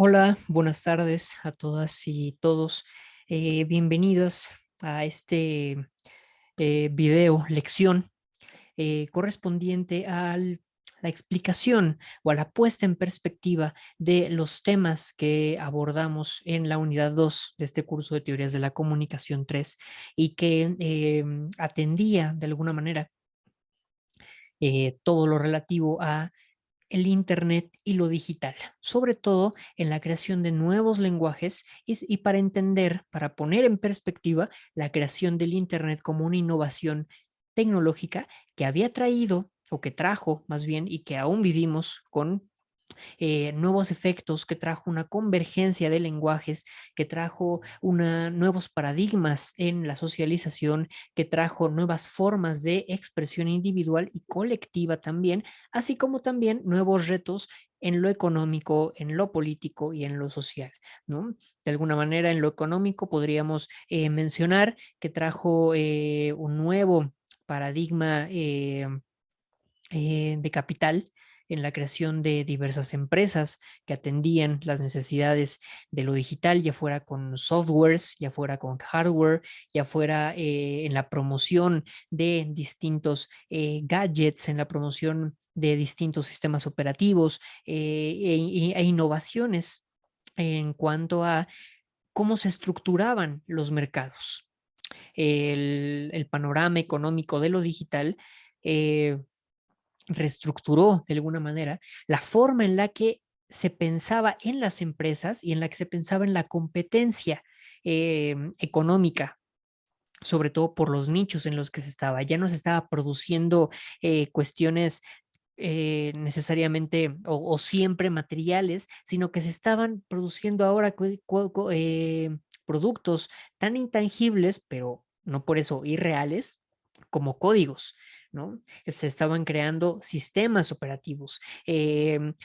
Hola, buenas tardes a todas y todos. Bienvenidos a este video lección correspondiente a la explicación o a la puesta en perspectiva de los temas que abordamos en la unidad 2 de este curso de teorías de la comunicación 3 y que atendía de alguna manera todo lo relativo a el Internet y lo digital, sobre todo en la creación de nuevos lenguajes y para entender, para poner en perspectiva la creación del Internet como una innovación tecnológica que había traído o que trajo más bien y que aún vivimos con nuevos efectos, que trajo una convergencia de lenguajes, que trajo nuevos paradigmas en la socialización, que trajo nuevas formas de expresión individual y colectiva también, así como también nuevos retos en lo económico, en lo político y en lo social, ¿no? De alguna manera, en lo económico podríamos mencionar que trajo un nuevo paradigma de capital en la creación de diversas empresas que atendían las necesidades de lo digital, ya fuera con softwares, ya fuera con hardware, ya fuera en la promoción de distintos gadgets, en la promoción de distintos sistemas operativos e innovaciones en cuanto a cómo se estructuraban los mercados. El panorama económico de lo digital reestructuró de alguna manera la forma en la que se pensaba en las empresas y en la que se pensaba en la competencia económica, sobre todo por los nichos en los que se estaba. Ya no se estaba produciendo cuestiones necesariamente o siempre materiales, sino que se estaban produciendo ahora productos tan intangibles, pero no por eso irreales, como códigos, ¿no? Se estaban creando sistemas operativos.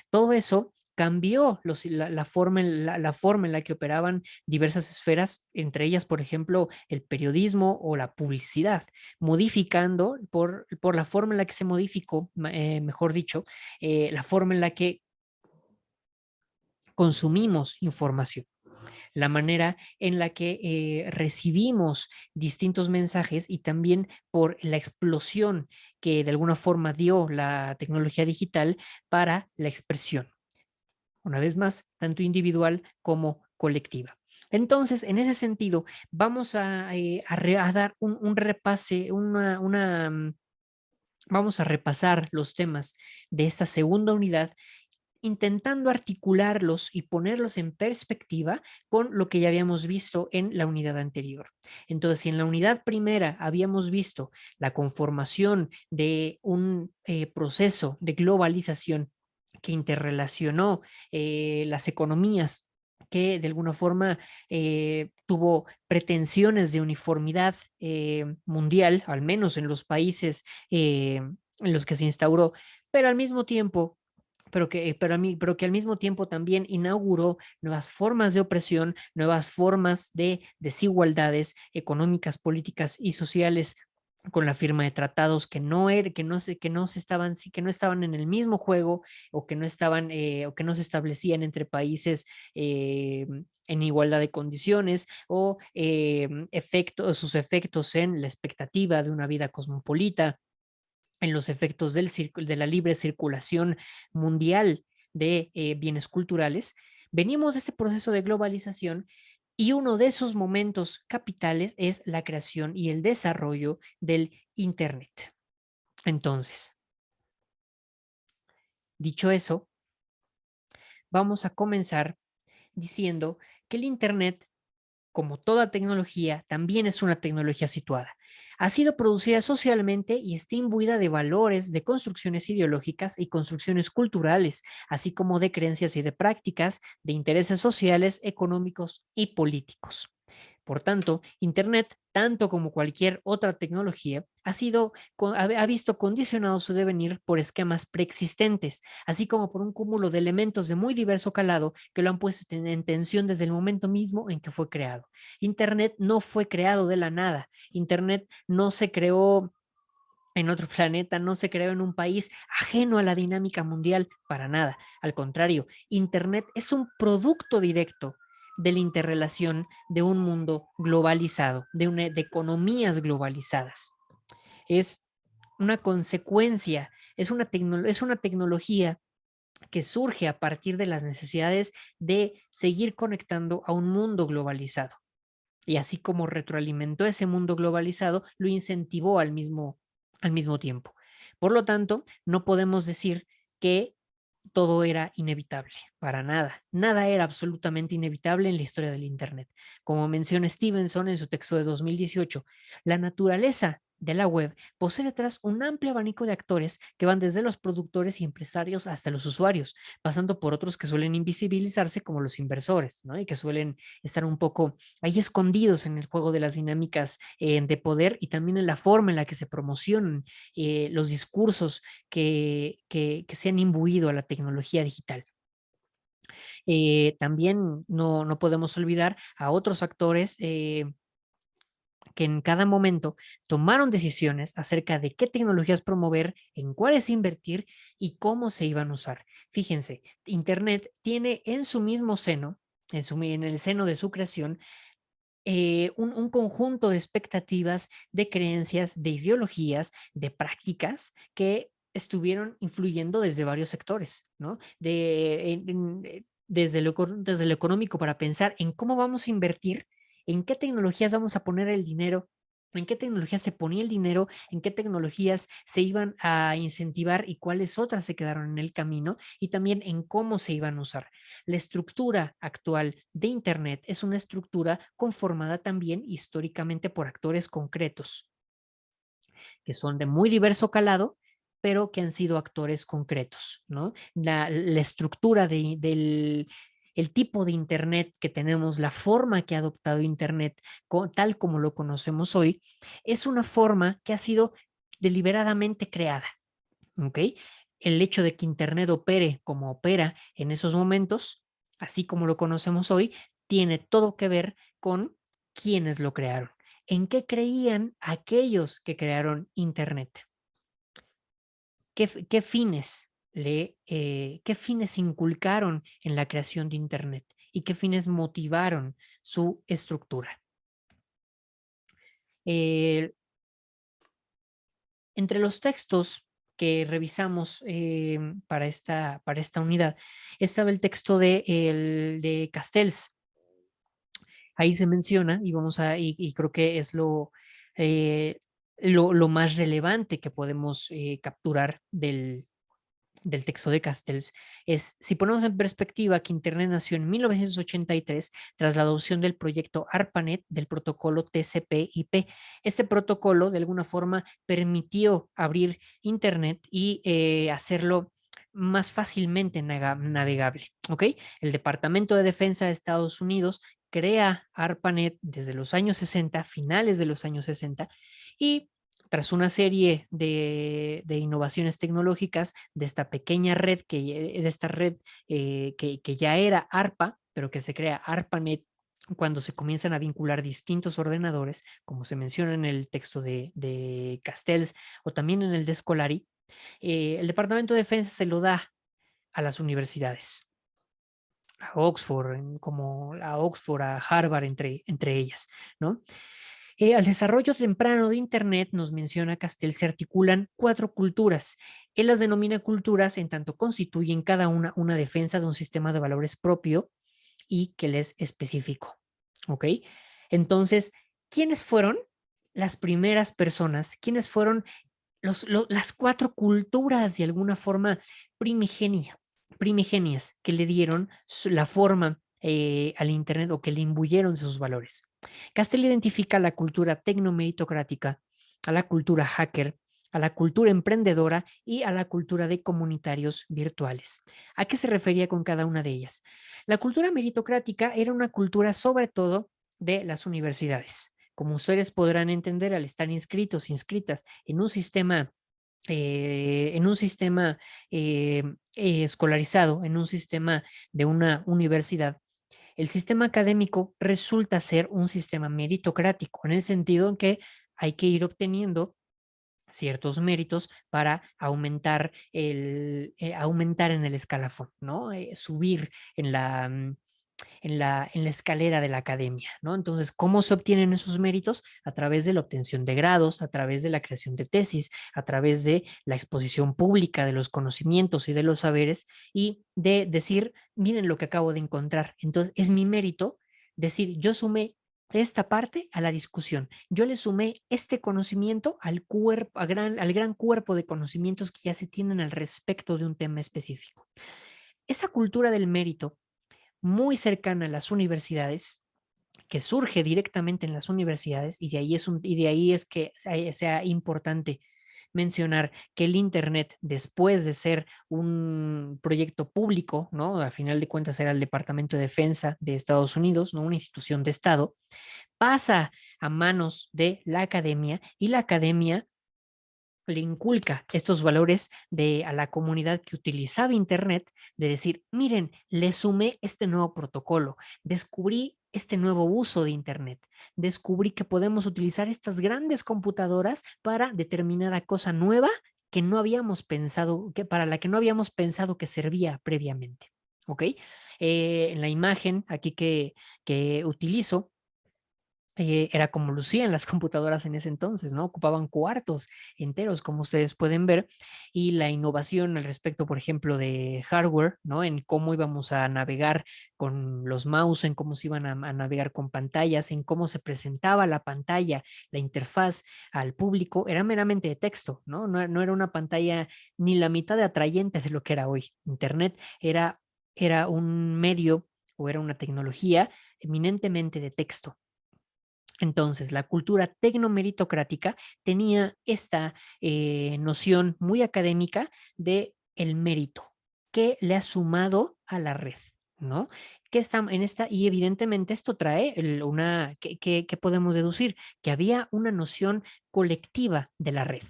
Todo eso cambió la forma en la que operaban diversas esferas, entre ellas, por ejemplo, el periodismo o la publicidad, modificando por la forma en la que se modificó, mejor dicho, la forma en la que consumimos información, la manera en la que recibimos distintos mensajes y también por la explosión que de alguna forma dio la tecnología digital para la expresión, una vez más, tanto individual como colectiva. Entonces, en ese sentido, vamos a dar un repase, vamos a repasar los temas de esta segunda unidad, intentando articularlos y ponerlos en perspectiva con lo que ya habíamos visto en la unidad anterior. Entonces, si en la unidad primera habíamos visto la conformación de un proceso de globalización que interrelacionó las economías, que de alguna forma tuvo pretensiones de uniformidad mundial, al menos en los países en los que se instauró, pero al mismo tiempo pero que al mismo tiempo también inauguró nuevas formas de opresión, nuevas formas de desigualdades económicas, políticas y sociales con la firma de tratados que no estaban en el mismo juego o que no estaban o que no se establecían entre países en igualdad de condiciones o sus efectos en la expectativa de una vida cosmopolita, en los efectos de la libre circulación mundial de bienes culturales. Venimos de este proceso de globalización y uno de esos momentos capitales es la creación y el desarrollo del Internet. Entonces, dicho eso, vamos a comenzar diciendo que el Internet, como toda tecnología, también es una tecnología situada. Ha sido producida socialmente y está imbuida de valores, de construcciones ideológicas y construcciones culturales, así como de creencias y de prácticas, de intereses sociales, económicos y políticos. Por tanto, Internet, tanto como cualquier otra tecnología, ha visto condicionado su devenir por esquemas preexistentes, así como por un cúmulo de elementos de muy diverso calado que lo han puesto en tensión desde el momento mismo en que fue creado. Internet no fue creado de la nada. Internet no se creó en otro planeta, no se creó en un país ajeno a la dinámica mundial, para nada. Al contrario, Internet es un producto directo de la interrelación de un mundo globalizado, de economías globalizadas. Es una consecuencia, es una tecnología que surge a partir de las necesidades de seguir conectando a un mundo globalizado. Y así como retroalimentó ese mundo globalizado, lo incentivó al mismo tiempo. Por lo tanto, no podemos decir que todo era inevitable, para nada. Nada era absolutamente inevitable en la historia del Internet. Como menciona Stevenson en su texto de 2018, la naturaleza de la web posee detrás un amplio abanico de actores que van desde los productores y empresarios hasta los usuarios, pasando por otros que suelen invisibilizarse como los inversores, ¿no? Y que suelen estar un poco ahí escondidos en el juego de las dinámicas de poder y también en la forma en la que se promocionan los discursos que se han imbuido a la tecnología digital. También no podemos olvidar a otros actores que en cada momento tomaron decisiones acerca de qué tecnologías promover, en cuáles invertir y cómo se iban a usar. Fíjense, Internet tiene en su mismo seno, en el seno de su creación, un conjunto de expectativas, de creencias, de ideologías, de prácticas que estuvieron influyendo desde varios sectores, ¿no? Desde lo económico para pensar en cómo vamos a invertir, en qué tecnologías vamos a poner el dinero, en qué tecnologías se ponía el dinero, en qué tecnologías se iban a incentivar y cuáles otras se quedaron en el camino, y también en cómo se iban a usar. La estructura actual de Internet es una estructura conformada también históricamente por actores concretos, que son de muy diverso calado, pero que han sido actores concretos, ¿no? La estructura del el tipo de Internet que tenemos, la forma que ha adoptado Internet, tal como lo conocemos hoy, es una forma que ha sido deliberadamente creada, ¿ok? El hecho de que Internet opere como opera en esos momentos, así como lo conocemos hoy, tiene todo que ver con quienes lo crearon. ¿En qué creían aquellos que crearon Internet? ¿Qué fines qué fines inculcaron en la creación de Internet? ¿Y qué fines motivaron su estructura? Eh, Entre los textos que revisamos para esta unidad estaba el texto de Castells. Ahí se menciona y y creo que es eh, lo más relevante que podemos capturar del texto de Castells es, si ponemos en perspectiva que Internet nació en 1983 tras la adopción del proyecto ARPANET del protocolo TCP/IP. Este protocolo de alguna forma permitió abrir Internet y hacerlo más fácilmente navegable. ¿Ok? El Departamento de Defensa de Estados Unidos crea ARPANET desde los años 60, finales de los años 60, y tras una serie de innovaciones tecnológicas de esta pequeña red, de esta red que ya era ARPA, pero que se crea ARPANET cuando se comienzan a vincular distintos ordenadores, como se menciona en el texto de Castells o también en el de Scolari, el Departamento de Defensa se lo da a las universidades, a Oxford, como a Oxford, a Harvard, entre ellas, ¿no? Al desarrollo temprano de Internet, nos menciona Castell, se articulan cuatro culturas. Él las denomina culturas en tanto constituyen cada una defensa de un sistema de valores propio y que les es específico. ¿Ok? Entonces, ¿quiénes fueron las primeras personas? ¿Quiénes fueron las cuatro culturas de alguna forma primigenias, primigenias que le dieron la forma al Internet o que le imbuyeron sus valores? Castell identifica la cultura tecnomeritocrática, a la cultura hacker, a la cultura emprendedora y a la cultura de comunitarios virtuales. ¿A qué se refería con cada una de ellas? La cultura meritocrática era una cultura sobre todo de las universidades. Como ustedes podrán entender, al estar inscritas en un sistema escolarizado, en un sistema de una universidad, el sistema académico resulta ser un sistema meritocrático, en el sentido en que hay que ir obteniendo ciertos méritos para aumentar en el escalafón, ¿no? Subir en la escalera de la academia, ¿no? Entonces, ¿cómo se obtienen esos méritos? A través de la obtención de grados, a través de la creación de tesis, a través de la exposición pública de los conocimientos y de los saberes y de decir, miren lo que acabo de encontrar. Entonces, es mi mérito decir, yo sumé esta parte a la discusión. Yo le sumé este conocimiento al cuerpo, al gran cuerpo de conocimientos que ya se tienen al respecto de un tema específico. Esa cultura del mérito muy cercana a las universidades, que surge directamente en las universidades, y de ahí es que sea importante mencionar que el Internet, después de ser un proyecto público, ¿no? A final de cuentas era el Departamento de Defensa de Estados Unidos, ¿no? Una institución de Estado, pasa a manos de la academia y la academia le inculca estos valores a la comunidad que utilizaba Internet, de decir, miren, le sumé este nuevo protocolo, descubrí este nuevo uso de Internet, descubrí que podemos utilizar estas grandes computadoras para determinada cosa nueva que no habíamos pensado, para la que no habíamos pensado que servía previamente. ¿Ok? En la imagen aquí que utilizo, era como lucían las computadoras en ese entonces, ¿no? Ocupaban cuartos enteros, como ustedes pueden ver, y la innovación al respecto, por ejemplo, de hardware, ¿no? En cómo íbamos a navegar con los mouse, en cómo se iban a navegar con pantallas, en cómo se presentaba la pantalla, la interfaz al público, era meramente de texto, ¿no? No era una pantalla ni la mitad de atrayente de lo que era hoy. Internet era un medio o era una tecnología eminentemente de texto. Entonces, la cultura tecnomeritocrática tenía esta noción muy académica de el mérito que le ha sumado a la red, ¿no? Que está en esta, y evidentemente esto trae ¿qué podemos deducir? Que había una noción colectiva de la red,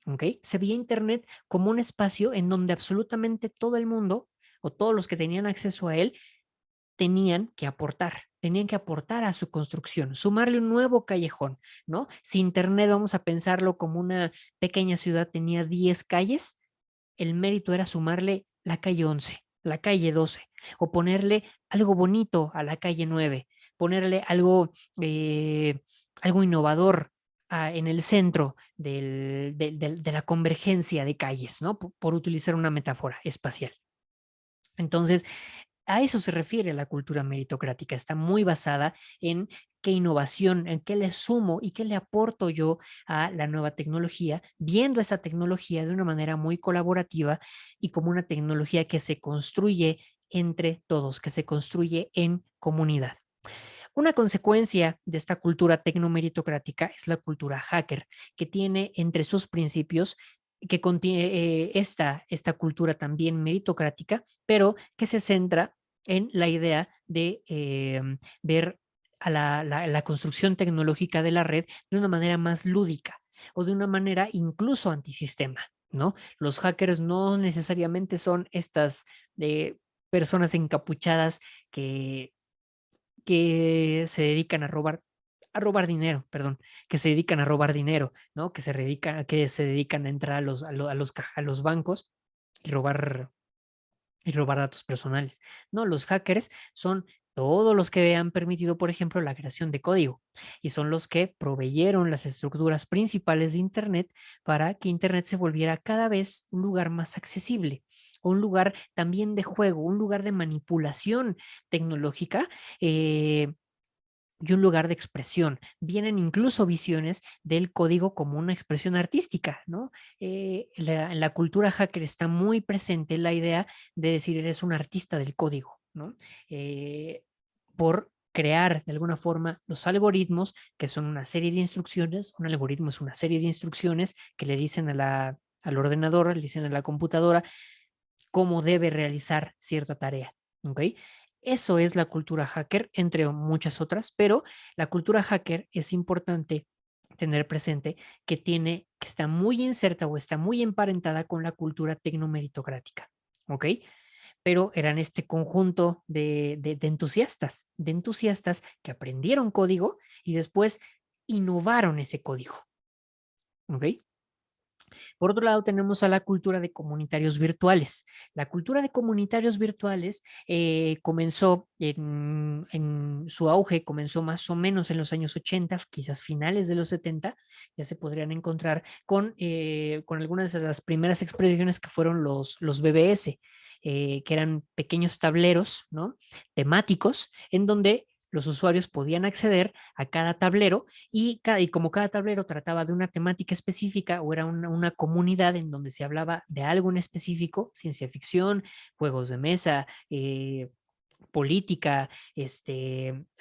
¿ok? Se veía Internet como un espacio en donde absolutamente todo el mundo o todos los que tenían acceso a él tenían que aportar a su construcción, sumarle un nuevo callejón, ¿no? Si Internet, vamos a pensarlo como una pequeña ciudad, tenía 10 calles, el mérito era sumarle la calle 11, la calle 12, o ponerle algo bonito a la calle 9, ponerle algo innovador en el centro de la convergencia de calles, ¿no? Por utilizar una metáfora espacial. Entonces, a eso se refiere la cultura meritocrática. Está muy basada en qué innovación, en qué le sumo y qué le aporto yo a la nueva tecnología, viendo esa tecnología de una manera muy colaborativa y como una tecnología que se construye entre todos, que se construye en comunidad. Una consecuencia de esta cultura tecnomeritocrática es la cultura hacker, que tiene entre sus principios que contiene esta cultura también meritocrática, pero que se centra en la idea de ver a la construcción tecnológica de la red de una manera más lúdica o de una manera incluso antisistema, ¿no? Los hackers no necesariamente son estas personas encapuchadas que se dedican a robar dinero, perdón, que se dedican a robar dinero, ¿no? Que se dedican a entrar a los bancos y robar datos personales. No, los hackers son todos los que han permitido, por ejemplo, la creación de código y son los que proveyeron las estructuras principales de Internet para que Internet se volviera cada vez un lugar más accesible, un lugar también de juego, un lugar de manipulación tecnológica. Y un lugar de expresión. Vienen incluso visiones del código como una expresión artística, ¿no? En la cultura hacker está muy presente la idea de decir eres un artista del código, ¿no? Por crear de alguna forma los algoritmos, que son una serie de instrucciones. Un algoritmo es una serie de instrucciones que le dicen al ordenador, le dicen a la computadora cómo debe realizar cierta tarea. ¿Ok? Eso es la cultura hacker, entre muchas otras, pero la cultura hacker es importante tener presente que está muy inserta o está muy emparentada con la cultura tecnomeritocrática. ¿Ok? Pero eran este conjunto de entusiastas que aprendieron código y después innovaron ese código. ¿Ok? Por otro lado, tenemos a la cultura de comunitarios virtuales. La cultura de comunitarios virtuales comenzó en su auge, comenzó más o menos en los años 80, quizás finales de los 70, ya se podrían encontrar con algunas de las primeras expresiones que fueron los BBS, que eran pequeños tableros, ¿no? Temáticos, en donde los usuarios podían acceder a cada tablero y como cada tablero trataba de una temática específica o era una comunidad en donde se hablaba de algo en específico, ciencia ficción, juegos de mesa, política,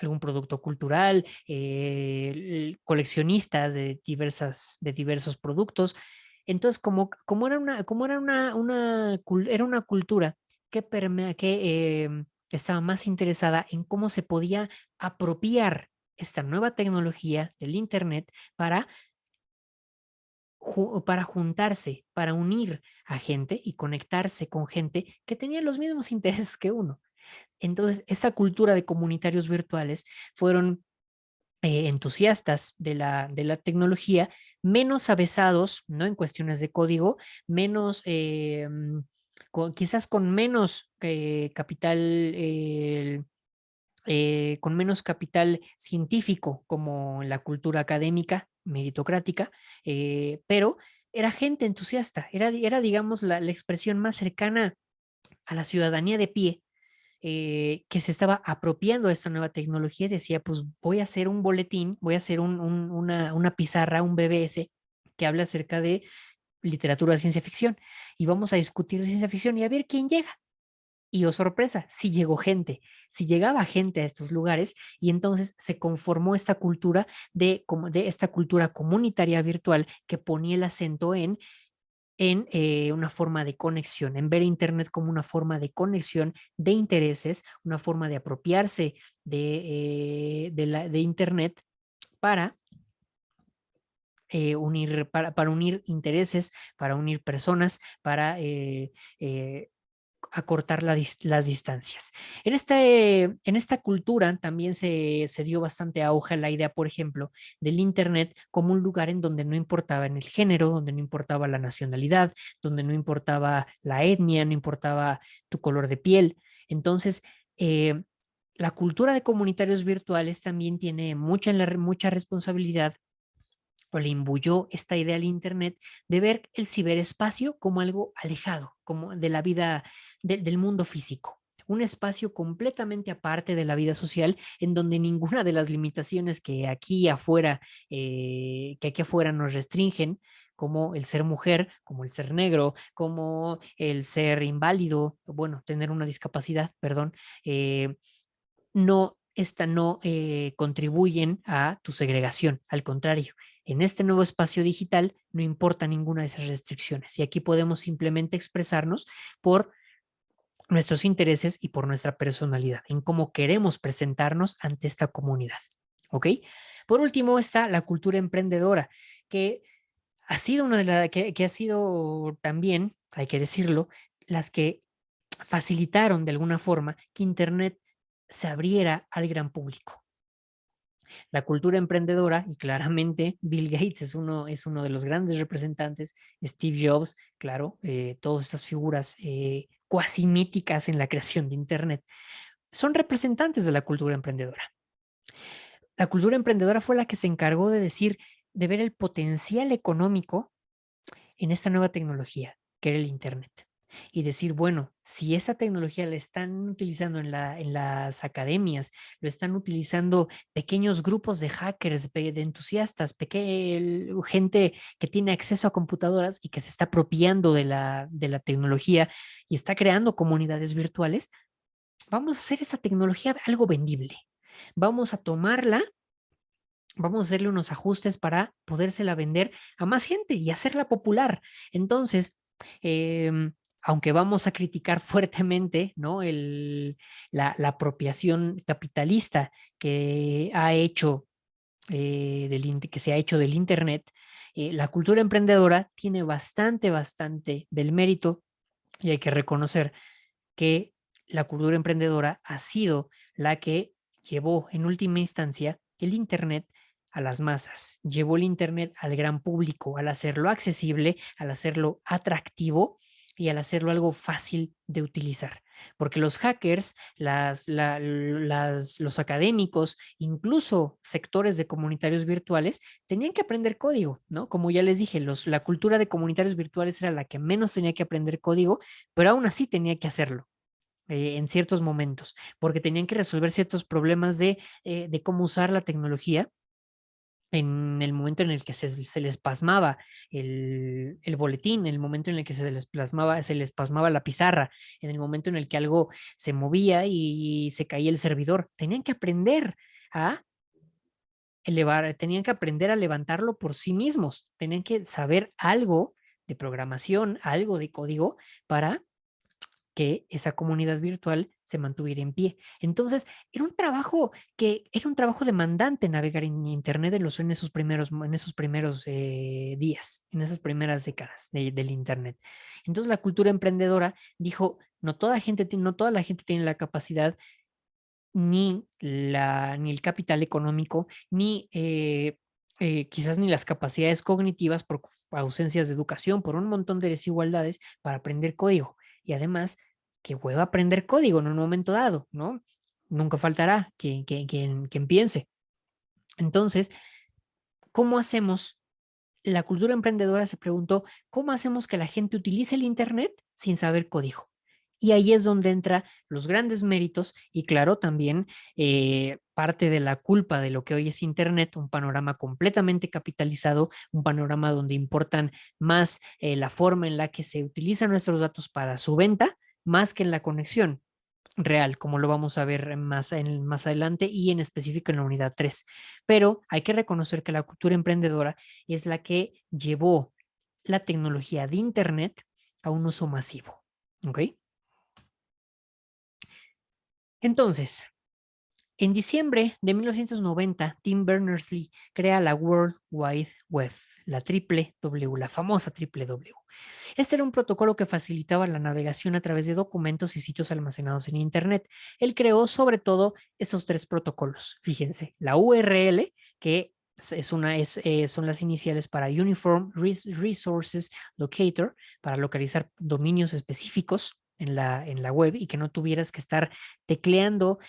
algún producto cultural, coleccionistas de diversos productos. Entonces, era una cultura que estaba más interesada en cómo se podía apropiar esta nueva tecnología del Internet para juntarse, para unir a gente y conectarse con gente que tenía los mismos intereses que uno. Entonces, esta cultura de comunitarios virtuales fueron entusiastas de la tecnología, menos avesados, ¿no? En cuestiones de código, menos, quizás con menos capital, con menos capital científico como en la cultura académica, meritocrática, pero era gente entusiasta, era digamos, la expresión más cercana a la ciudadanía de pie, que se estaba apropiando de esta nueva tecnología y decía, pues voy a hacer un boletín, voy a hacer una pizarra, un BBS que habla acerca de literatura de ciencia ficción y vamos a discutir de ciencia ficción y a ver quién llega. Y oh sorpresa, si llegó gente, si llegaba gente a estos lugares y entonces se conformó esta cultura de esta cultura comunitaria virtual que ponía el acento en una forma de conexión, en ver Internet como una forma de conexión de intereses, una forma de apropiarse de Internet para para unir intereses, para unir personas, para acortar las distancias. En esta cultura también se dio bastante auge la idea, por ejemplo, del Internet como un lugar en donde no importaba en el género, donde no importaba la nacionalidad, donde no importaba la etnia, no importaba tu color de piel. Entonces, la cultura de comunitarios virtuales también tiene mucha responsabilidad o le imbuyó esta idea al Internet de ver el ciberespacio como algo alejado, como de la vida del mundo físico. Un espacio completamente aparte de la vida social, en donde ninguna de las limitaciones que aquí afuera nos restringen, como el ser mujer, como el ser negro, como el ser inválido, bueno, tener una discapacidad, perdón, no contribuyen a tu segregación. Al contrario, en este nuevo espacio digital no importa ninguna de esas restricciones y aquí podemos simplemente expresarnos por nuestros intereses y por nuestra personalidad, en cómo queremos presentarnos ante esta comunidad. ¿Ok? Por último está la cultura emprendedora, que ha sido una de las que ha sido también, hay que decirlo, las que facilitaron de alguna forma que Internet se abriera al gran público. La cultura emprendedora, y claramente Bill Gates es uno de los grandes representantes, Steve Jobs, claro, todas estas figuras cuasi míticas en la creación de Internet, son representantes de la cultura emprendedora. La cultura emprendedora fue la que se encargó de decir, de ver el potencial económico en esta nueva tecnología, que era el Internet. Y decir, bueno, si esta tecnología la están utilizando en las academias, lo están utilizando pequeños grupos de hackers, de entusiastas, gente que tiene acceso a computadoras y que se está apropiando de la tecnología y está creando comunidades virtuales, vamos a hacer esa tecnología algo vendible. Vamos a tomarla, vamos a hacerle unos ajustes para podérsela vender a más gente y hacerla popular. Entonces, aunque vamos a criticar fuertemente, ¿no? La apropiación capitalista que se ha hecho del Internet, la cultura emprendedora tiene bastante del mérito y hay que reconocer que la cultura emprendedora ha sido la que llevó en última instancia el Internet a las masas, llevó el Internet al gran público, al hacerlo accesible, al hacerlo atractivo y al hacerlo algo fácil de utilizar. Porque los hackers, los académicos, incluso sectores de comunitarios virtuales, tenían que aprender código, ¿no? Como ya les dije, la cultura de comunitarios virtuales era la que menos tenía que aprender código, pero aún así tenía que hacerlo. En ciertos momentos, porque tenían que resolver ciertos problemas de cómo usar la tecnología en el momento en el que se les pasmaba el boletín, en el momento en el que se les pasmaba la pizarra, en el momento en el que algo se movía y se caía el servidor. Tenían que aprender a tenían que aprender a levantarlo por sí mismos, tenían que saber algo de programación, algo de código para que esa comunidad virtual se mantuviera en pie. Entonces, era un trabajo demandante navegar en Internet en esos primeros días, en esas primeras décadas del Internet. Entonces, la cultura emprendedora dijo, no toda la gente tiene la capacidad ni el capital económico, quizás ni las capacidades cognitivas por ausencias de educación, por un montón de desigualdades para aprender código. Y además, que pueda aprender código en un momento dado, ¿no? Nunca faltará quien piense. Entonces, ¿cómo hacemos? La cultura emprendedora se preguntó, ¿cómo hacemos que la gente utilice el Internet sin saber código? Y ahí es donde entran los grandes méritos y claro, también parte de la culpa de lo que hoy es Internet, un panorama completamente capitalizado, un panorama donde importan más la forma en la que se utilizan nuestros datos para su venta, más que en la conexión real, como lo vamos a ver más adelante y en específico en la unidad 3. Pero hay que reconocer que la cultura emprendedora es la que llevó la tecnología de Internet a un uso masivo. ¿Ok? Entonces, en diciembre de 1990, Tim Berners-Lee crea la World Wide Web, la triple W, la famosa triple W. Este era un protocolo que facilitaba la navegación a través de documentos y sitios almacenados en Internet. Él creó sobre todo esos tres protocolos. Fíjense, la URL, que son las iniciales para Uniform Resources Locator, para localizar dominios específicos en la web y que no tuvieras que estar tecleando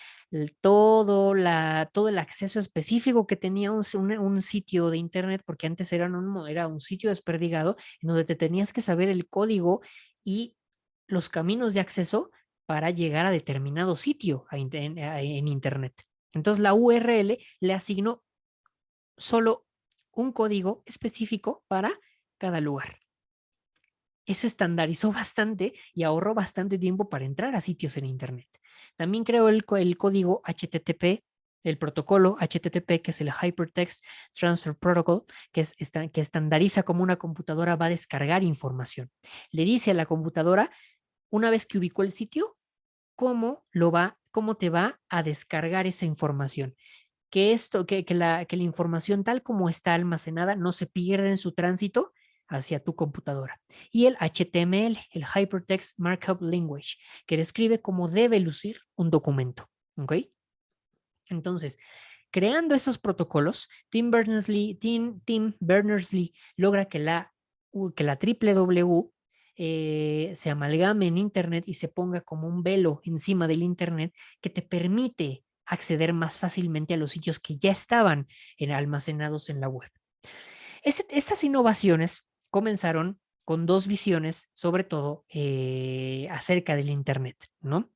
todo el acceso específico que tenía un sitio de Internet, porque antes era un sitio desperdigado en donde te tenías que saber el código y los caminos de acceso para llegar a determinado sitio en Internet. Entonces la URL le asignó solo un código específico para cada lugar. Eso estandarizó bastante y ahorró bastante tiempo para entrar a sitios en Internet. También creó el código HTTP, el protocolo HTTP, que es el Hypertext Transfer Protocol, que estandariza cómo una computadora va a descargar información. Le dice a la computadora, una vez que ubicó el sitio, cómo te va a descargar esa información. Que la información tal como está almacenada no se pierda en su tránsito hacia tu computadora. Y el HTML, el Hypertext Markup Language, que describe cómo debe lucir un documento. ¿Ok? Entonces, creando esos protocolos, Tim Berners-Lee logra que la triple W se amalgame en Internet y se ponga como un velo encima del Internet que te permite acceder más fácilmente a los sitios que ya estaban almacenados en la web. Estas innovaciones comenzaron con dos visiones, sobre todo acerca del Internet, ¿no?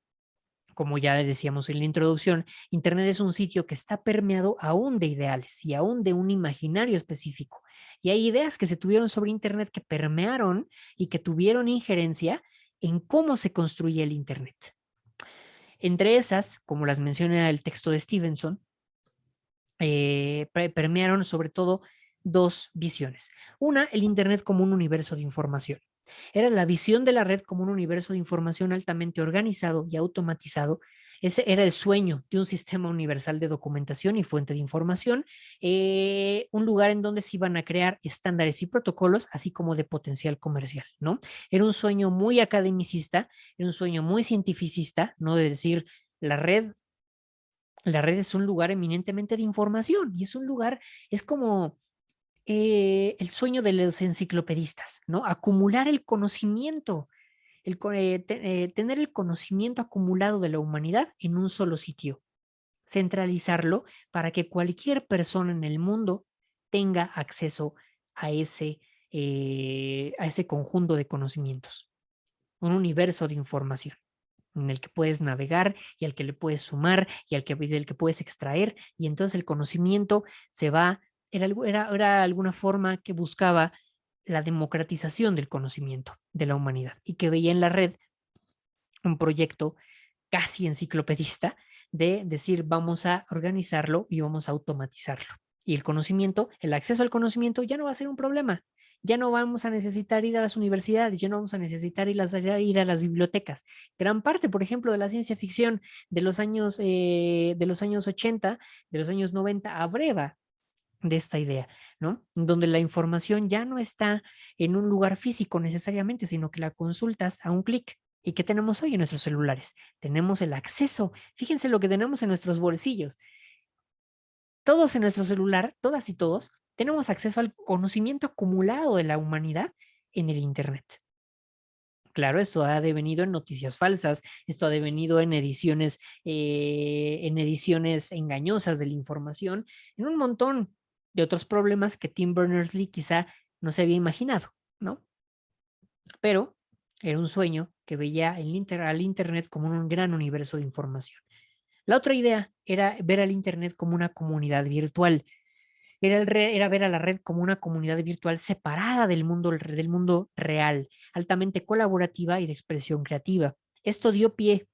Como ya les decíamos en la introducción, Internet es un sitio que está permeado aún de ideales y aún de un imaginario específico. Y hay ideas que se tuvieron sobre Internet que permearon y que tuvieron injerencia en cómo se construye el Internet. Entre esas, como las menciona el texto de Stevenson, permearon sobre todo dos visiones. Una, el Internet como un universo de información. Era la visión de la red como un universo de información altamente organizado y automatizado. Ese era el sueño de un sistema universal de documentación y fuente de información, un lugar en donde se iban a crear estándares y protocolos, así como de potencial comercial, ¿no? Era un sueño muy academicista, era un sueño muy cientificista, ¿no? De decir, la red La red es un lugar eminentemente de información y es un lugar, es como el sueño de los enciclopedistas, ¿no? Acumular el conocimiento, tener el conocimiento acumulado de la humanidad en un solo sitio, centralizarlo para que cualquier persona en el mundo tenga acceso a ese conjunto de conocimientos, un universo de información en el que puedes navegar y al que le puedes sumar y del que puedes extraer, y entonces el conocimiento se va, era alguna forma que buscaba la democratización del conocimiento de la humanidad y que veía en la red un proyecto casi enciclopedista de decir vamos a organizarlo y vamos a automatizarlo. Y el conocimiento, el acceso al conocimiento ya no va a ser un problema. Ya no vamos a necesitar ir a las universidades, ya no vamos a necesitar ir a las bibliotecas. Gran parte, por ejemplo, de la ciencia ficción de los años 80, de los años 90, abreva de esta idea, ¿no? Donde la información ya no está en un lugar físico necesariamente, sino que la consultas a un clic. ¿Y qué tenemos hoy en nuestros celulares? Tenemos el acceso. Fíjense lo que tenemos en nuestros bolsillos. Todos en nuestro celular, todas y todos, tenemos acceso al conocimiento acumulado de la humanidad en el Internet. Claro, esto ha devenido en noticias falsas, esto ha devenido en ediciones engañosas de la información, en un montón de otros problemas que Tim Berners-Lee quizá no se había imaginado, ¿no? Pero era un sueño que veía al Internet como un gran universo de información. La otra idea era ver al Internet como una comunidad virtual, era ver a la red como una comunidad virtual separada del mundo real, altamente colaborativa y de expresión creativa. Esto dio pie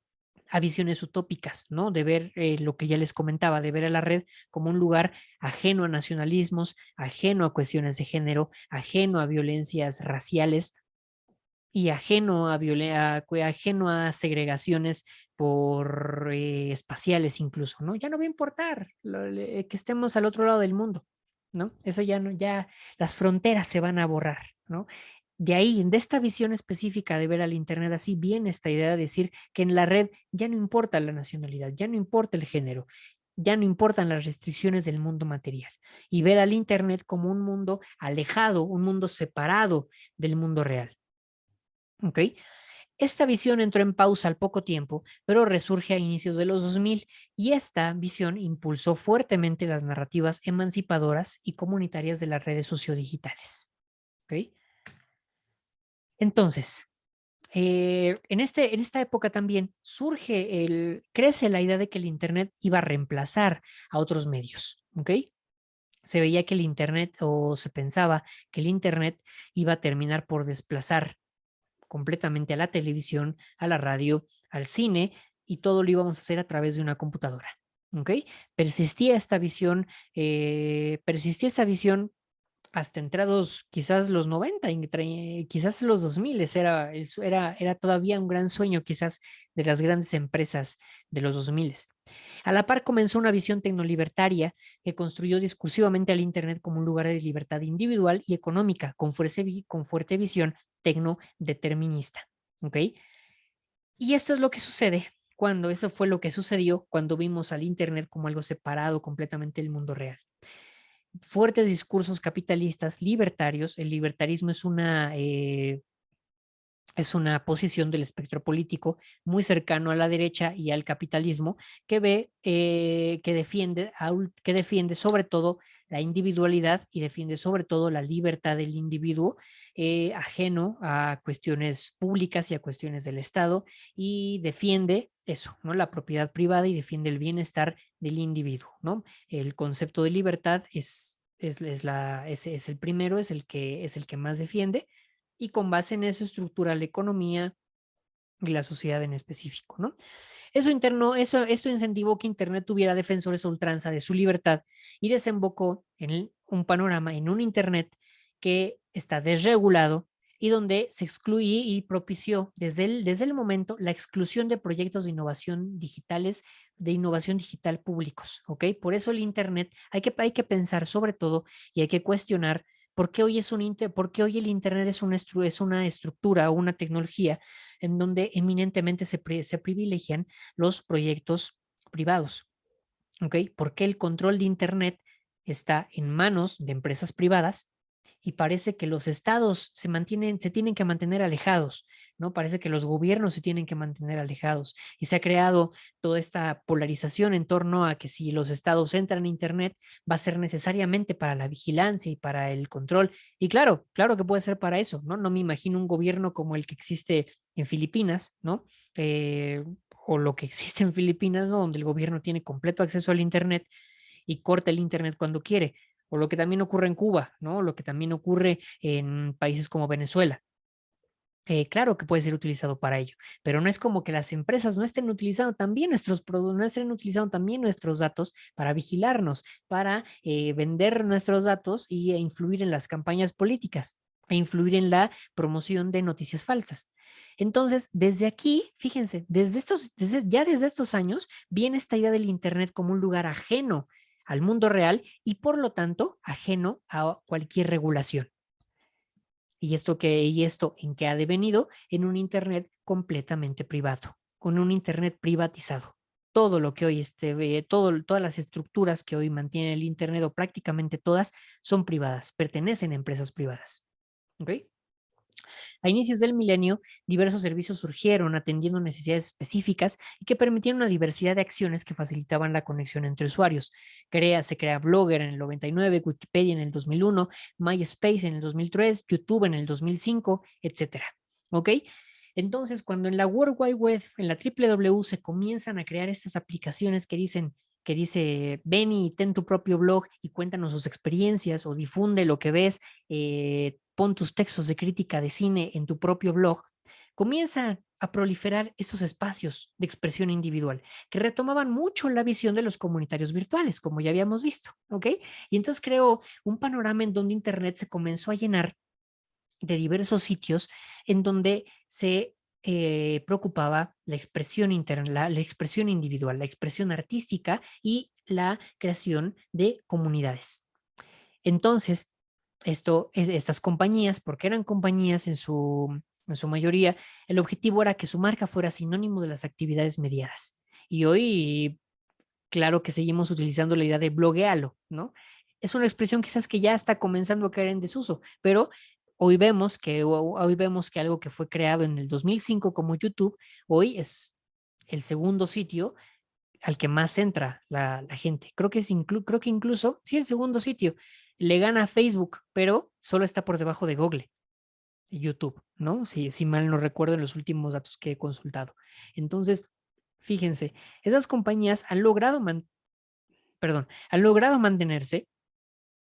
a visiones utópicas, ¿no? De ver lo que ya les comentaba, de ver a la red como un lugar ajeno a nacionalismos, ajeno a cuestiones de género, ajeno a violencias raciales y ajeno a segregaciones por espaciales incluso, ¿no? Ya no va a importar que estemos al otro lado del mundo, ¿no? Eso ya no, ya las fronteras se van a borrar, ¿no? De ahí, de esta visión específica de ver al Internet así, viene esta idea de decir que en la red ya no importa la nacionalidad, ya no importa el género, ya no importan las restricciones del mundo material y ver al Internet como un mundo alejado, un mundo separado del mundo real. ¿Ok? Esta visión entró en pausa al poco tiempo, pero resurge a inicios de los 2000 y esta visión impulsó fuertemente las narrativas emancipadoras y comunitarias de las redes sociodigitales. ¿Ok? Entonces, en esta época también crece la idea de que el Internet iba a reemplazar a otros medios. ¿Ok? Se veía que el Internet o se pensaba que el Internet iba a terminar por desplazar completamente a la televisión, a la radio, al cine y todo lo íbamos a hacer a través de una computadora. ¿Ok? Persistía esta visión hasta entrados quizás los 90, quizás los 2000, era todavía un gran sueño quizás de las grandes empresas de los 2000. A la par comenzó una visión tecnolibertaria que construyó discursivamente al Internet como un lugar de libertad individual y económica, con fuerte visión tecnodeterminista. ¿Ok? Y esto es lo que sucede eso fue lo que sucedió cuando vimos al Internet como algo separado completamente del mundo real. Fuertes discursos capitalistas libertarios. El libertarismo es una posición del espectro político muy cercano a la derecha y al capitalismo que defiende sobre todo la individualidad y defiende sobre todo la libertad del individuo, ajeno a cuestiones públicas y a cuestiones del Estado, y defiende eso, ¿no? La propiedad privada y defiende el bienestar del individuo, ¿no? El concepto de libertad es el primero, es el que más defiende, y con base en eso estructura la economía y la sociedad en específico, ¿no? Esto incentivó que Internet tuviera defensores a ultranza de su libertad y desembocó en un panorama, en un Internet que está desregulado y donde se excluye y propició desde el momento la exclusión de proyectos de innovación digital públicos, ¿ok? Por eso el Internet hay que pensar sobre todo y hay que cuestionar por qué hoy el Internet es una estructura o una tecnología en donde eminentemente se privilegian los proyectos privados. ¿Ok? Porque el control de Internet está en manos de empresas privadas y parece que los estados se tienen que mantener alejados, ¿no? Parece que los gobiernos se tienen que mantener alejados y se ha creado toda esta polarización en torno a que si los estados entran a Internet va a ser necesariamente para la vigilancia y para el control. Y claro, claro que puede ser para eso, ¿no? No me imagino un gobierno como el que existe en Filipinas, ¿no? Eh, o lo que existe en Filipinas, ¿no? Donde el gobierno tiene completo acceso al Internet y corta el Internet cuando quiere, o lo que también ocurre en Cuba, ¿no? Lo que también ocurre en países como Venezuela. Claro que puede ser utilizado para ello, pero no es como que las empresas no estén utilizando también nuestros productos, no estén utilizando también nuestros datos para vigilarnos, para vender nuestros datos y influir en las campañas políticas e influir en la promoción de noticias falsas. Entonces, desde aquí, fíjense, desde estos años, viene esta idea del Internet como un lugar ajeno al mundo real y por lo tanto ajeno a cualquier regulación. ¿Y esto en qué ha devenido? En un Internet completamente privado, con un Internet privatizado. Todo lo que hoy todas las estructuras que hoy mantiene el Internet o prácticamente todas son privadas, pertenecen a empresas privadas. ¿Ok? A inicios del milenio, diversos servicios surgieron atendiendo necesidades específicas y que permitían una diversidad de acciones que facilitaban la conexión entre usuarios. Se crea Blogger en el 99, Wikipedia en el 2001, MySpace en el 2003, YouTube en el 2005, etcétera. ¿Ok? Entonces, cuando en la World Wide Web, en la WWW, se comienzan a crear estas aplicaciones que dice, ven y ten tu propio blog y cuéntanos sus experiencias o difunde lo que ves, pon tus textos de crítica de cine en tu propio blog, comienza a proliferar esos espacios de expresión individual que retomaban mucho la visión de los comunitarios virtuales, como ya habíamos visto, ¿ok? Y entonces creó un panorama en donde Internet se comenzó a llenar de diversos sitios en donde se preocupaba la expresión interna, la expresión individual, la expresión artística y la creación de comunidades. Entonces, estas compañías, porque eran compañías en su mayoría, el objetivo era que su marca fuera sinónimo de las actividades mediadas. Y hoy, claro que seguimos utilizando la idea de bloguealo, ¿no? Es una expresión quizás que ya está comenzando a caer en desuso, pero hoy vemos que algo que fue creado en el 2005 como YouTube, hoy es el segundo sitio al que más entra la gente. Creo que incluso, sí, el segundo sitio le gana a Facebook, pero solo está por debajo de Google, y YouTube, ¿no? Si mal no recuerdo en los últimos datos que he consultado. Entonces, fíjense, esas compañías han logrado mantenerse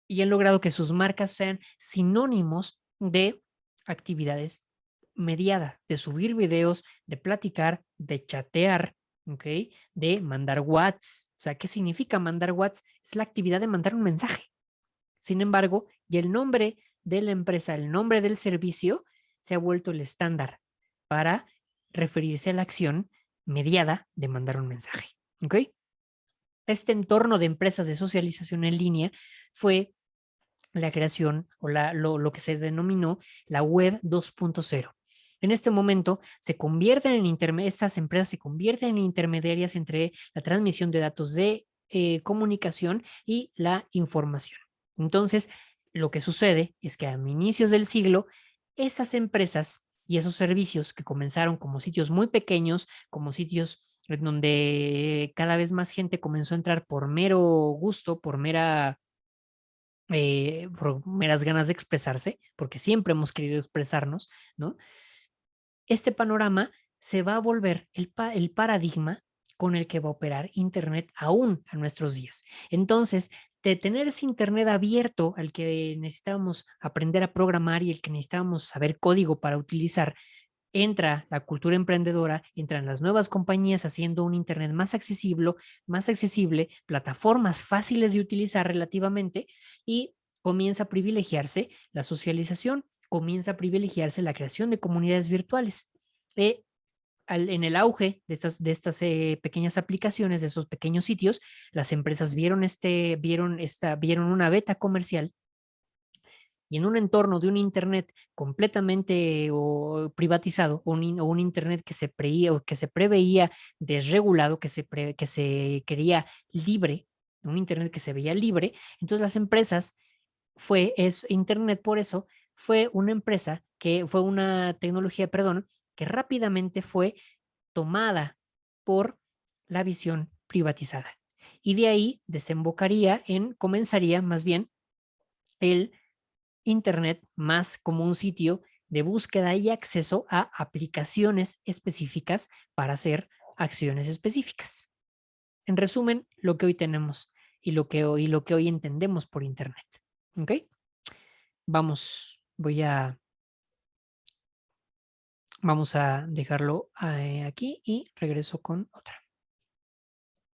y han logrado que sus marcas sean sinónimos de actividades mediadas, de subir videos, de platicar, de chatear, ¿ok? De mandar WhatsApp. O sea, ¿qué significa mandar WhatsApp? Es la actividad de mandar un mensaje. Sin embargo, y el nombre de la empresa, el nombre del servicio, se ha vuelto el estándar para referirse a la acción mediada de mandar un mensaje. ¿Ok? Este entorno de empresas de socialización en línea fue la creación o lo que se denominó la web 2.0. En este momento estas empresas se convierten en intermediarias entre la transmisión de datos de comunicación y la información. Entonces, lo que sucede es que a inicios del siglo, estas empresas y esos servicios que comenzaron como sitios muy pequeños, como sitios en donde cada vez más gente comenzó a entrar por mero gusto, por meras ganas de expresarse, porque siempre hemos querido expresarnos, ¿no? Este panorama se va a volver el paradigma con el que va a operar Internet aún a nuestros días. Entonces, de tener ese Internet abierto al que necesitábamos aprender a programar y el que necesitábamos saber código para utilizar, entra la cultura emprendedora, entran las nuevas compañías haciendo un Internet más accesible, plataformas fáciles de utilizar relativamente y comienza a privilegiarse la socialización, comienza a privilegiarse la creación de comunidades virtuales. Eh, en el auge de estas pequeñas aplicaciones, de esos pequeños sitios, las empresas vieron una beta comercial Y en un entorno de un Internet completamente privatizado, o un Internet que se preía o que se preveía desregulado, que se quería libre, un Internet que se veía libre, entonces las empresas Internet por eso fue una empresa que fue una tecnología, perdón, que rápidamente fue tomada por la visión privatizada. Y de ahí comenzaría más bien el Internet más como un sitio de búsqueda y acceso a aplicaciones específicas para hacer acciones específicas. En resumen, lo que hoy tenemos y lo que hoy entendemos por Internet. ¿Ok? Vamos, vamos a dejarlo aquí y regreso con otra.